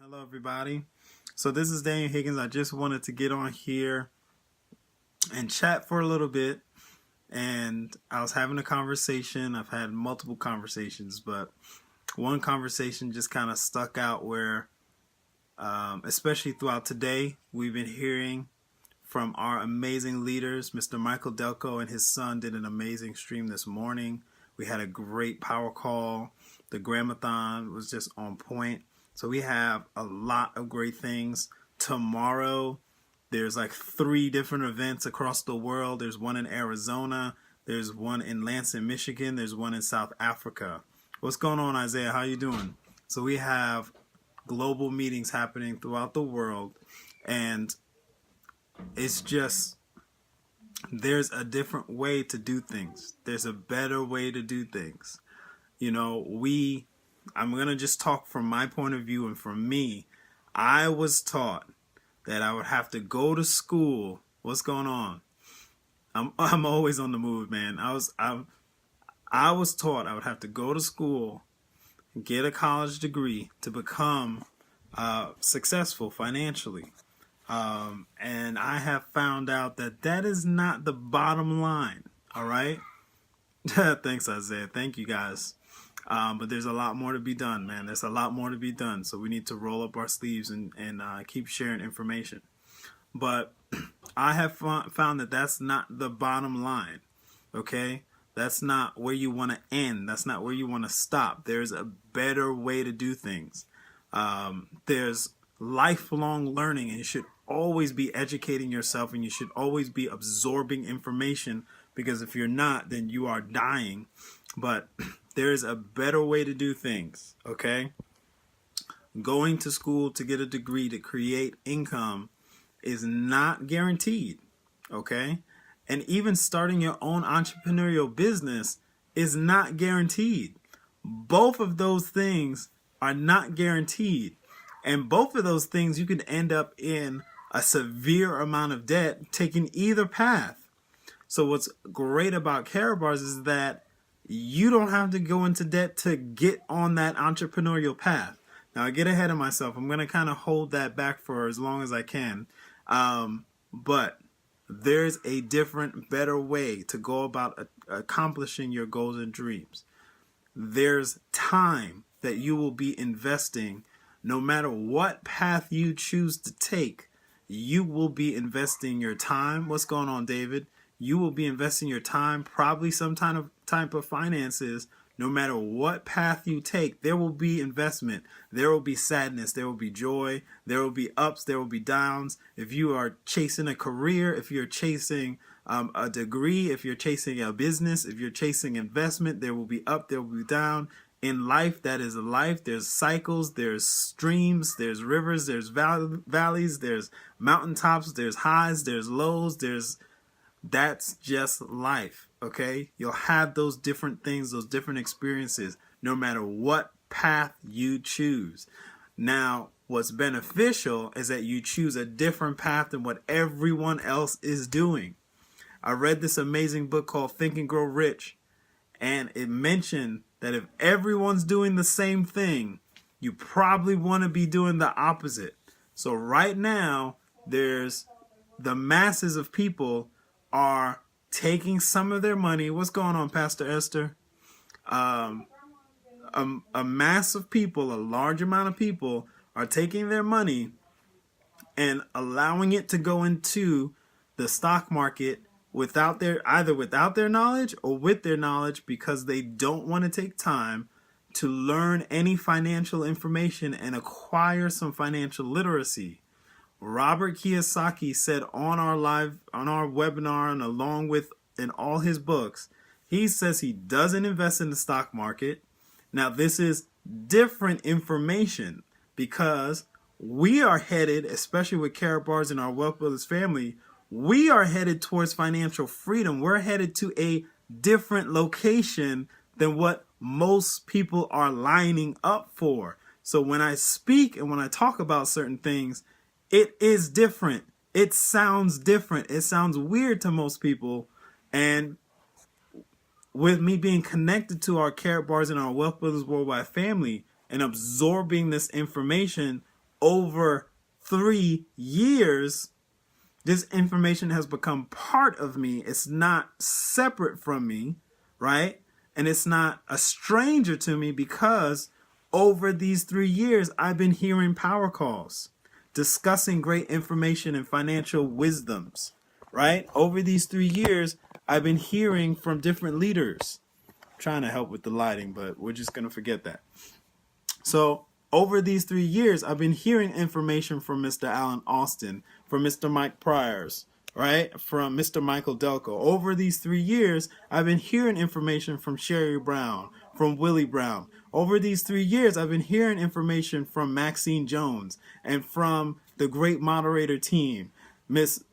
Hello, everybody. So this is Daniel Higgins. I just wanted to get on here and chat for a little bit. And I was having a conversation. I've had multiple conversations, but one conversation just kind of stuck out where, especially throughout today, we've been hearing from our amazing leaders. Mr. Michael Delco and his son did an amazing stream this morning. We had a great power call. The Gramathon was just on point. So we have a lot of great things. Tomorrow, there's like 3 different events across the world. There's one in Arizona. There's one in Lansing, Michigan. There's one in South Africa. What's going on, Isaiah? How you doing? So we have global meetings happening throughout the world. And it's just, there's a different way to do things. There's a better way to do things. You know, I'm going to just talk from my point of view, and for me, I was taught that I would have to go to school. What's going on? I'm always on the move, man. I was taught I would have to go to school and get a college degree to become successful financially. And I have found out that that is not the bottom line. All right. Thanks, Isaiah. Thank you, guys. But there's a lot more to be done, man. There's a lot more to be done. So we need to roll up our sleeves and keep sharing information. But I have found that that's not the bottom line. Okay? That's not where you want to end. That's not where you want to stop. There's a better way to do things. There's lifelong learning, and you should always be educating yourself, and you should always be absorbing information, because if you're not, then you are dying. But there's a better way to do things, okay? Going to school to get a degree to create income is not guaranteed, okay? And even starting your own entrepreneurial business is not guaranteed. Both of those things are not guaranteed. And both of those things, you can end up in a severe amount of debt taking either path. So what's great about Karatbars is that you don't have to go into debt to get on that entrepreneurial path. Now, I get ahead of myself. I'm going to kind of hold that back for as long as I can. But there's a different, better way to go about accomplishing your goals and dreams. There's time that you will be investing. No matter what path you choose to take, you will be investing your time. What's going on, David? You will be investing your time, probably some type of finances. No matter what path you take, there will be investment. There will be sadness. There will be joy. There will be ups. There will be downs. If you are chasing a career, if you're chasing a degree, if you're chasing a business, if you're chasing investment, there will be up. There will be down. In life, that is life. There's cycles, there's streams, there's rivers, there's valleys, there's mountaintops, there's highs, there's lows, that's just life, okay? You'll have those different things, those different experiences, no matter what path you choose. Now, what's beneficial is that you choose a different path than what everyone else is doing. I read this amazing book called Think and Grow Rich, and it mentioned that if everyone's doing the same thing, you probably want to be doing the opposite. So right now, there's the masses of people are taking some of their money. What's going on, Pastor Esther? A mass of people, a large amount of people are taking their money and allowing it to go into the stock market either without their knowledge or with their knowledge, because they don't want to take time to learn any financial information and acquire some financial literacy. Robert Kiyosaki said on our webinar, and along with in all his books, he says he doesn't invest in the stock market. Now, this is different information, because we are headed, especially with Karatbars and our Wealth Builders family, we are headed towards financial freedom. We're headed to a different location than what most people are lining up for. So when I speak and when I talk about certain things, it is different. It sounds different. It sounds weird to most people. And with me being connected to our Karatbars and our Wealth Builders Worldwide family and absorbing this information over 3 years, this information has become part of me. It's not separate from me, right? And it's not a stranger to me, because over these 3 years, I've been hearing power calls, discussing great information and financial wisdoms, right? Over these 3 years, I've been hearing from different leaders. I'm trying to help with the lighting, but we're just going to forget that. So over these 3 years, I've been hearing information from Mr. Alan Austin, from Mr. Mike Pryors, right? From Mr. Michael Delco. Over these 3 years, I've been hearing information from Sherry Brown, from Willie Brown. Over these 3 years, I've been hearing information from Maxine Jones and from the great moderator team, Miss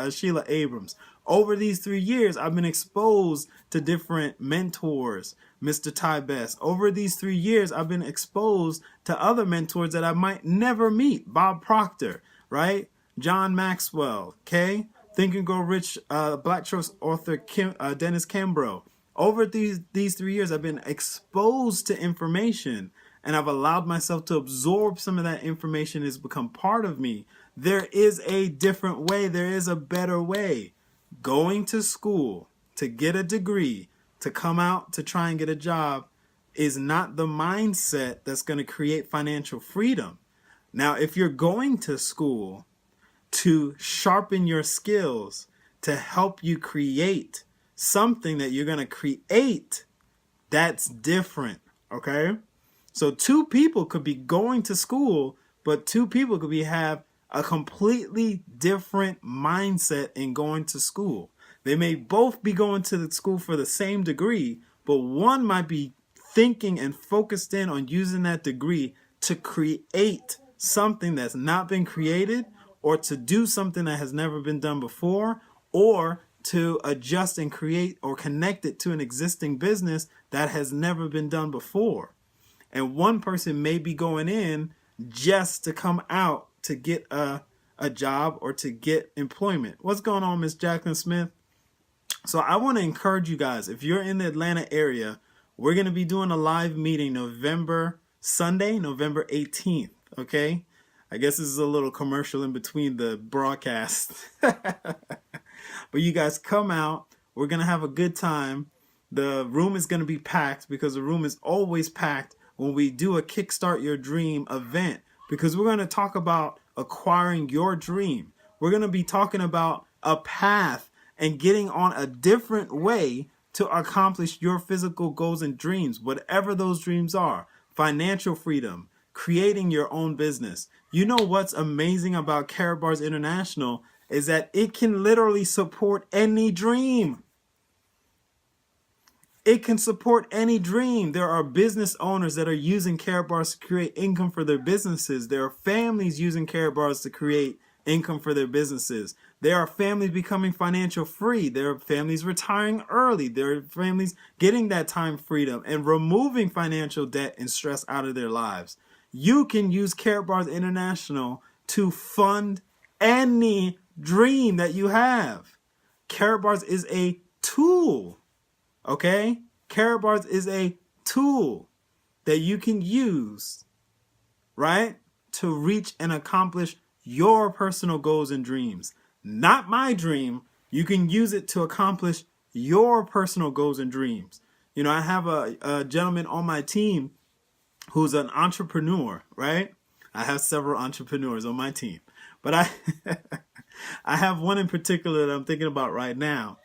Sheila Abrams. Over these 3 years, I've been exposed to different mentors, Mr. Ty Best. Over these 3 years, I've been exposed to other mentors that I might never meet. Bob Proctor, right? John Maxwell, okay? Think and Grow Rich, Black Church author Dennis Kimbrough. Over these 3 years, I've been exposed to information, and I've allowed myself to absorb some of that information. Has become part of me. There is a different way. There is a better way. Going to school to get a degree, to come out to try and get a job, is not the mindset that's going to create financial freedom. Now, if you're going to school to sharpen your skills, to help you create something that you're going to create, that's different, okay? So 2 people could be going to school, but 2 people could have a completely different mindset in going to school. They may both be going to the school for the same degree, but one might be thinking and focused in on using that degree to create something that's not been created, or to do something that has never been done before, or to adjust and create or connect it to an existing business that has never been done before. And one person may be going in just to come out to get a job or to get employment. What's going on, Miss Jacqueline Smith? So I want to encourage you guys, if you're in the Atlanta area, we're going to be doing a live meeting Sunday, November 18th, okay? I guess this is a little commercial in between the broadcast. But you guys come out. We're going to have a good time. The room is going to be packed, because the room is always packed when we do a Kickstart Your Dream event, because we're going to talk about acquiring your dream. We're going to be talking about a path and getting on a different way to accomplish your physical goals and dreams, whatever those dreams are. Financial freedom, creating your own business. You know what's amazing about Karatbars International is that it can literally support any dream. It can support any dream. There are business owners that are using Karatbars to create income for their businesses. There are families using Karatbars to create income for their businesses. There are families becoming financial free. There are families retiring early. There are families getting that time freedom and removing financial debt and stress out of their lives. You can use Karatbars International to fund any dream that you have. Karatbars is a tool. Okay? Karatbars is a tool that you can use, right, to reach and accomplish your personal goals and dreams. Not my dream. You can use it to accomplish your personal goals and dreams. You know, I have a gentleman on my team who's an entrepreneur, right? I have several entrepreneurs on my team, but I have one in particular that I'm thinking about right now.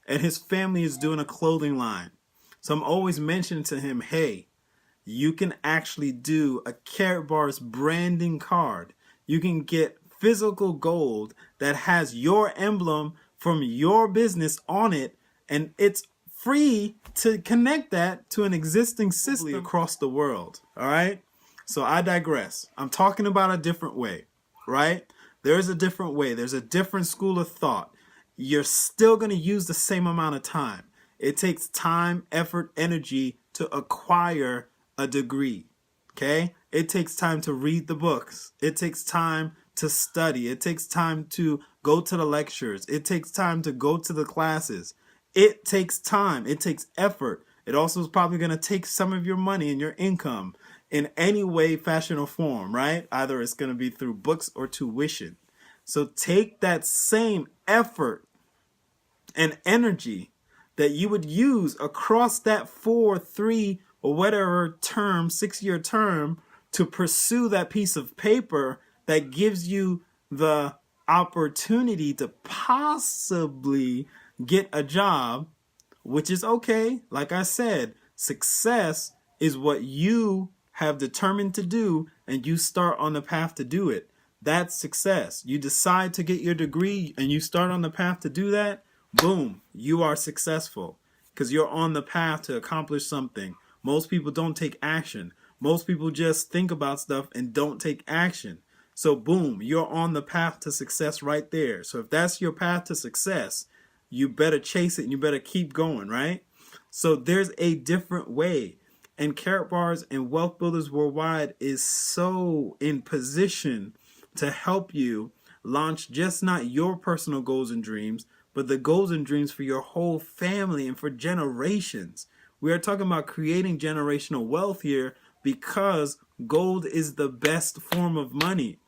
And his family is doing a clothing line. So I'm always mentioning to him, hey, you can actually do a Karatbars branding card. You can get physical gold that has your emblem from your business on it. And it's free to connect that to an existing system across the world. All right. So I digress. I'm talking about a different way, right? There's a different way. There's a different school of thought. You're still going to use the same amount of time. It takes time, effort, energy to acquire a degree. Okay? It takes time to read the books. It takes time to study. It takes time to go to the lectures. It takes time to go to the classes. It takes time. It takes effort. It also is probably going to take some of your money and your income in any way, fashion, or form, right? Either it's going to be through books or tuition. So take that same effort and energy that you would use across that 4, 3, or whatever term, 6-year term, to pursue that piece of paper that gives you the opportunity to possibly get a job, which is okay. Like I said, success is what you have determined to do, and you start on the path to do it. That's success. You decide to get your degree and you start on the path to do that. Boom, you are successful because you're on the path to accomplish something. Most people don't take action. Most people just think about stuff and don't take action. So boom, you're on the path to success right there. So if that's your path to success, you better chase it and you better keep going, right? So there's a different way. And Carrot Bars and Wealth Builders Worldwide is so in position to help you launch just not your personal goals and dreams, but the goals and dreams for your whole family and for generations. We are talking about creating generational wealth here because gold is the best form of money.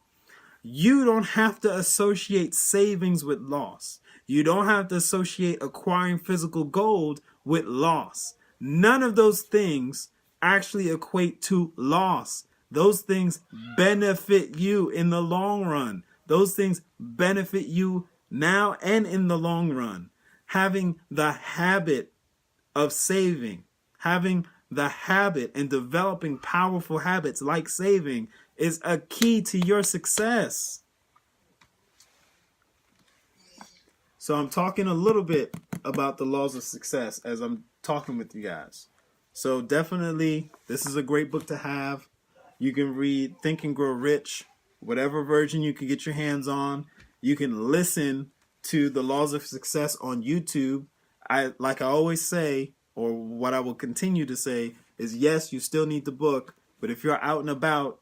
You don't have to associate savings with loss. You don't have to associate acquiring physical gold with loss. None of those things actually equate to loss. Those things benefit you in the long run. Those things benefit you now and in the long run. Having the habit of saving, having the habit and developing powerful habits like saving is a key to your success. So I'm talking a little bit about the laws of success as I'm talking with you guys. So definitely, this is a great book to have. You can read Think and Grow Rich, whatever version you can get your hands on. You can listen to the laws of success on YouTube. Like I always say, or what I will continue to say, is yes, you still need the book, but if you're out and about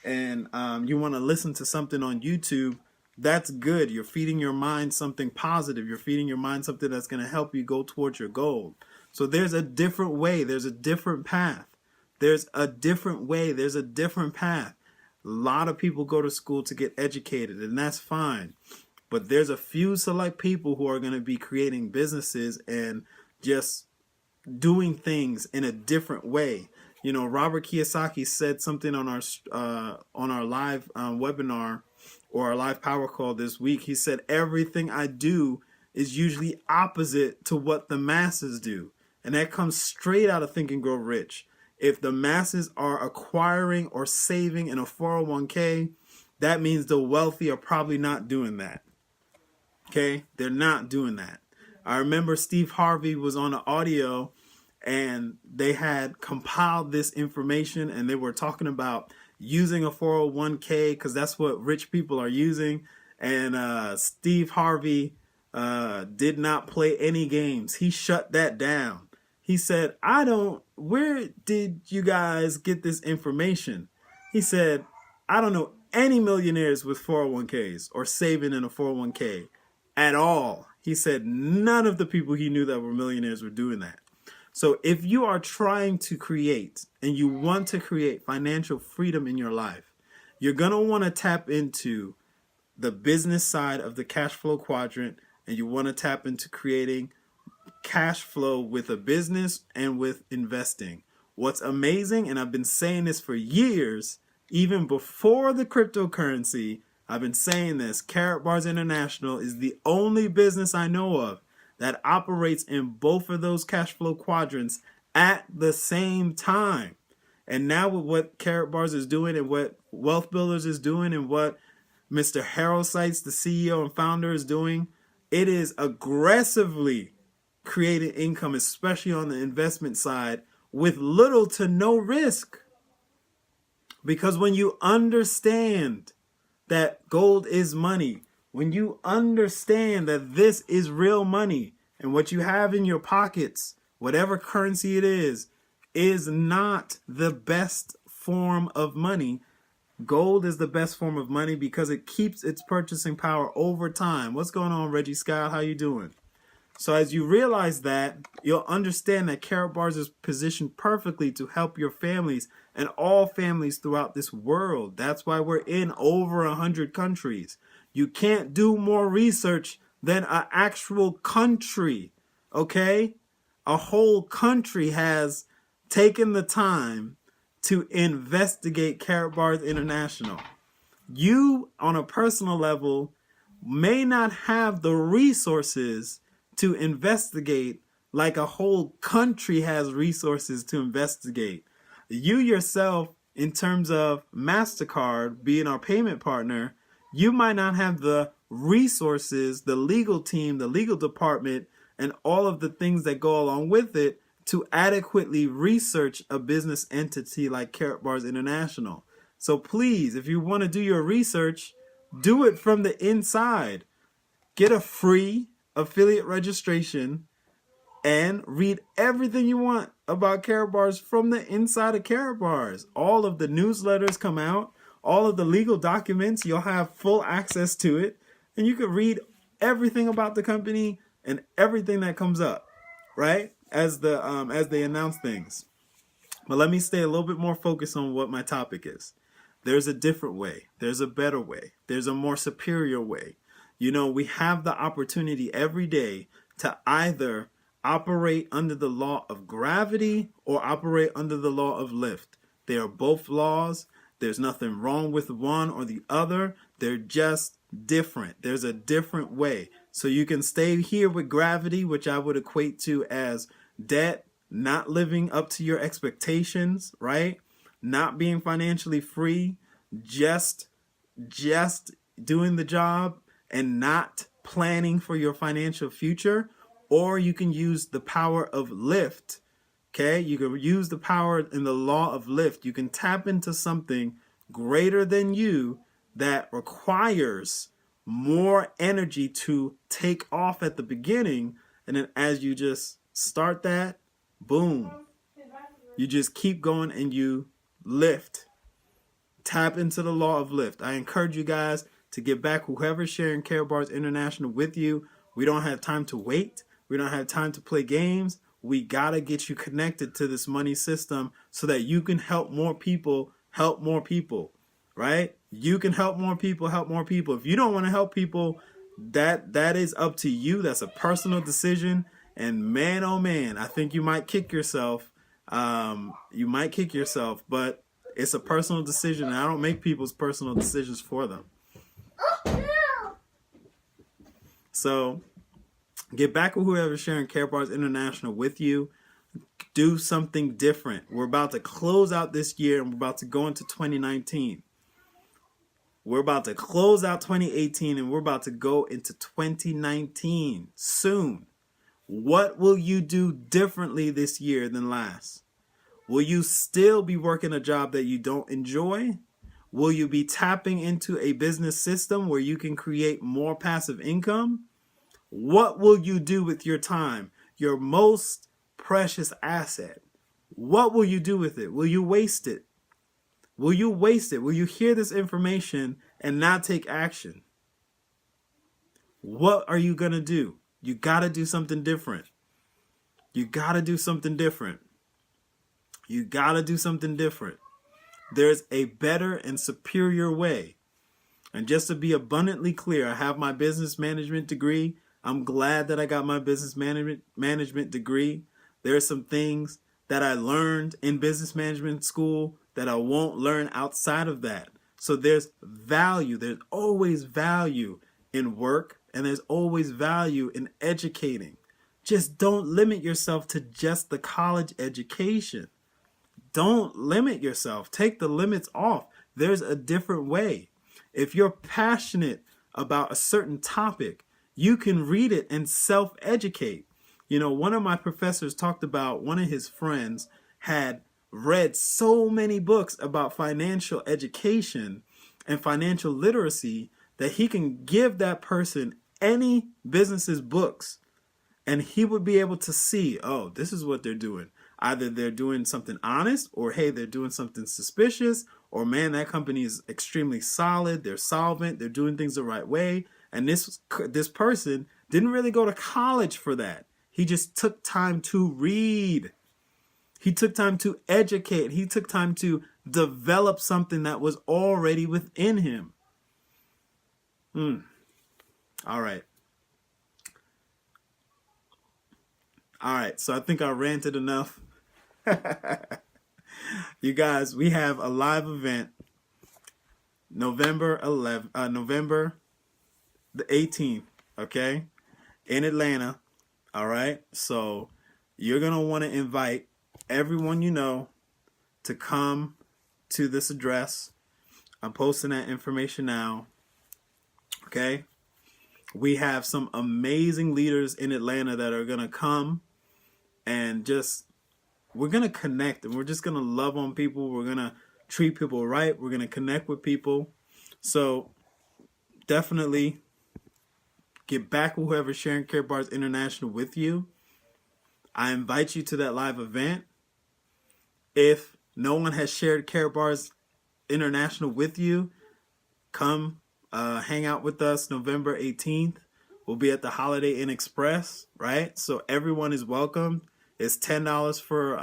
and you want to listen to something on YouTube, that's good. You're feeding your mind something positive. You're feeding your mind something that's going to help you go towards your goal. So there's a different way. There's a different path. There's a different way. There's a different path. A lot of people go to school to get educated, and that's fine. But there's a few select people who are going to be creating businesses and just doing things in a different way. You know, Robert Kiyosaki said something on our live webinar or our live power call this week. He said, everything I do is usually opposite to what the masses do. And that comes straight out of Think and Grow Rich. If the masses are acquiring or saving in a 401k, that means the wealthy are probably not doing that. Okay? They're not doing that. I remember Steve Harvey was on an audio and they had compiled this information and they were talking about using a 401k because that's what rich people are using. And Steve Harvey did not play any games. He shut that down. He said, where did you guys get this information? He said, I don't know any millionaires with 401ks or saving in a 401k at all. He said none of the people he knew that were millionaires were doing that. So if you are trying to create and you want to create financial freedom in your life, you're going to want to tap into the business side of the cash flow quadrant, and you want to tap into creating cash flow with a business and with investing. What's amazing, and I've been saying this for years, even before the cryptocurrency, I've been saying this, Carrot Bars International is the only business I know of that operates in both of those cash flow quadrants at the same time. And now with what Carrot Bars is doing and what Wealth Builders is doing and what Mr. Harold Seitz, the CEO and founder, is doing, it is aggressively creating income, especially on the investment side, with little to no risk. Because when you understand that gold is money, when you understand that this is real money and what you have in your pockets, whatever currency it is not the best form of money. Gold is the best form of money because it keeps its purchasing power over time. What's going on, Reggie Scott? How you doing? So as you realize that, you'll understand that Karatbars is positioned perfectly to help your families and all families throughout this world. That's why we're in over 100 countries. You can't do more research than an actual country, okay? A whole country has taken the time to investigate Karatbars International. You, on a personal level, may not have the resources to investigate like a whole country has resources to investigate. You yourself, in terms of MasterCard being our payment partner, you might not have the resources, the legal team, the legal department, and all of the things that go along with it to adequately research a business entity like Karatbars International. So please, if you want to do your research, do it from the inside. Get a free affiliate registration and read everything you want about Karatbars from the inside of Karatbars. All of the newsletters come out, all of the legal documents, you'll have full access to it, and you can read everything about the company and everything that comes up, right? As they announce things. But let me stay a little bit more focused on what my topic is. There's a different way. There's a better way. There's a more superior way. You know, we have the opportunity every day to either operate under the law of gravity or operate under the law of lift. They are both laws. There's nothing wrong with one or the other. They're just different. There's a different way. So you can stay here with gravity, which I would equate to as debt, not living up to your expectations, right? Not being financially free, just doing the job and not planning for your financial future. Or you can use the power of lift. Okay, you can use the power in the law of lift. You can tap into something greater than you that requires more energy to take off at the beginning. And then as you just start that, boom, you just keep going and you lift. Tap into the law of lift. I encourage you guys to get back whoever's sharing Karatbars International with you. We don't have time to wait. We don't have time to play games. We got to get you connected to this money system so that you can help more people, right? You can help more people, If you don't want to help people, that is up to you. That's a personal decision. And man, oh man, I think you might kick yourself. But it's a personal decision, and I don't make people's personal decisions for them. So get back with whoever's sharing Karatbars International with you. Do something different. We're about to close out this year, and we're about to go into 2019. We're about to close out 2018, and we're about to go into 2019 soon. What will you do differently this year than last? Will you still be working a job that you don't enjoy? Will you be tapping into a business system where you can create more passive income? What will you do with your time, your most precious asset? What will you do with it? Will you waste it? Will you waste it? Will you hear this information and not take action? What are you going to do? You got to do something different. You got to do something different. You got to do something different. There's a better and superior way. And just to be abundantly clear, I have my business management degree. I'm glad that I got my business management degree. There are some things that I learned in business management school that I won't learn outside of that. So there's value. There's always value in work, and there's always value in educating. Just don't limit yourself to just the college education. Don't limit yourself. Take the limits off. There's a different way. If you're passionate about a certain topic, you can read it and self-educate. You know, one of my professors talked about one of his friends had read so many books about financial education and financial literacy that he can give that person any business's books and he would be able to see, oh, this is what they're doing. Either they're doing something honest, or hey, they're doing something suspicious, or man, that company is extremely solid, they're solvent, they're doing things the right way, and this person Didn't really go to college for that. He just took time to read. He took time to educate. He took time to develop something that was already within him. All right. All right. So I think I ranted enough. You guys, we have a live event November the 18th, okay? In Atlanta. All right? So you're going to want to invite everyone you know to come to this address. I'm posting that information now. Okay? We have some amazing leaders in Atlanta that are going to come and we're going to connect, and we're just going to love on people. We're going to treat people right. We're going to connect with people. So definitely get back with whoever's sharing Karatbars International with you. I invite you to that live event. If no one has shared Karatbars International with you, come hang out with us November 18th. We'll be at the Holiday Inn Express, right? So everyone is welcome. It's $10 for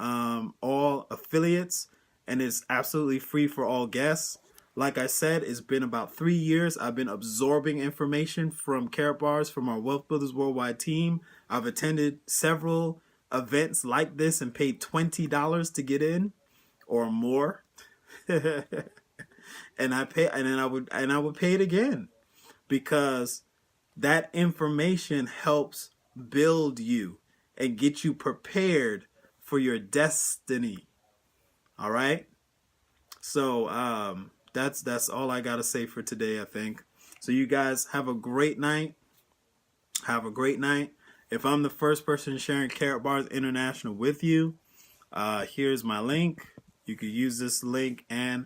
all affiliates, and it's absolutely free for all guests. Like I said, it's been about 3 years. I've been absorbing information from Karatbars, from our Wealth Builders Worldwide team. I've attended several events like this and paid $20 to get in or more. and I would pay it again, because that information helps build you and get you prepared for your destiny. All right? So that's all I got to say for today, I think. So you guys have a great night. Have a great night. If I'm the first person sharing Karatbars International with you, here's my link. You could use this link and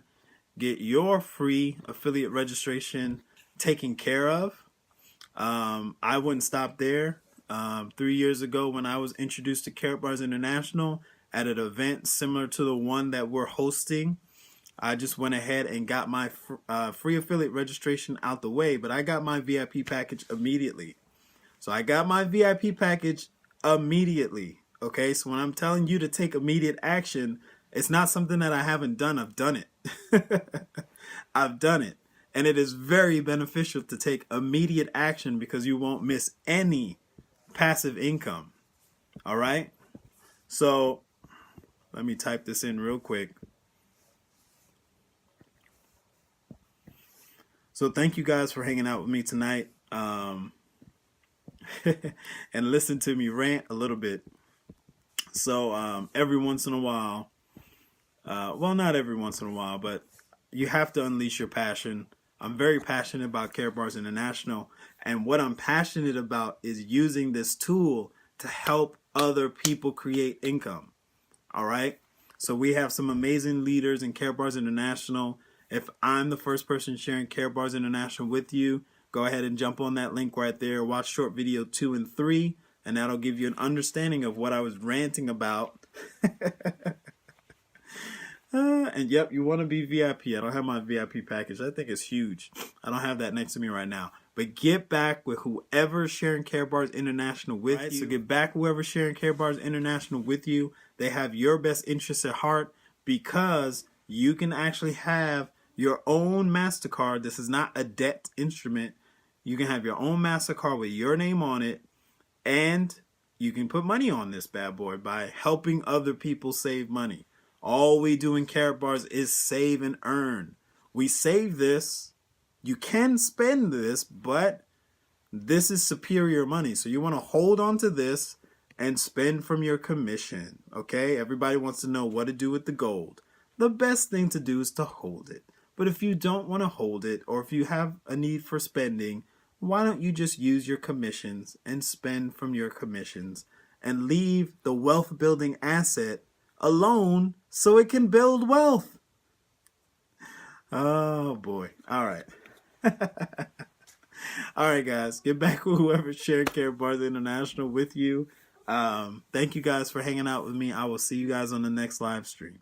get your free affiliate registration taken care of. I wouldn't stop there. 3 years ago, when I was introduced to Karatbars International at an event similar to the one that we're hosting, I just went ahead and got my free affiliate registration out the way, but I got my VIP package immediately. So I got my VIP package immediately. Okay, so when I'm telling you to take immediate action, it's not something that I haven't done. I've done it. I've done it. And it is very beneficial to take immediate action, because you won't miss any passive income. All right? So let me type this in real quick. So thank you guys for hanging out with me tonight. And listen to me rant a little bit. So every once in a while, well, not every once in a while, but you have to unleash your passion. I'm very passionate about Karatbars International, and what I'm passionate about is using this tool to help other people create income. All right? So we have some amazing leaders in Karatbars International. If I'm the first person sharing Karatbars International with you, go ahead and jump on that link right there. Watch short video 2 and 3, and that'll give you an understanding of what I was ranting about. And yep, you want to be VIP. I don't have my VIP package. I think it's huge. I don't have that next to me right now. But get back with whoever's sharing Karatbars International with you. So get back whoever's sharing Karatbars International with you. They have your best interests at heart, because you can actually have your own MasterCard. This is not a debt instrument. You can have your own MasterCard with your name on it, and you can put money on this bad boy by helping other people save money. All we do in Karatbars is save and earn. We save this. You can spend this, but this is superior money. So you want to hold on to this and spend from your commission. Okay? Everybody wants to know what to do with the gold. The best thing to do is to hold it. But if you don't want to hold it, or if you have a need for spending, why don't you just use your commissions and spend from your commissions and leave the wealth building asset alone so it can build wealth? Oh boy. All right. All right, guys. Get back with whoever shared Karatbars International with you. Thank you guys for hanging out with me. I will see you guys on the next live stream.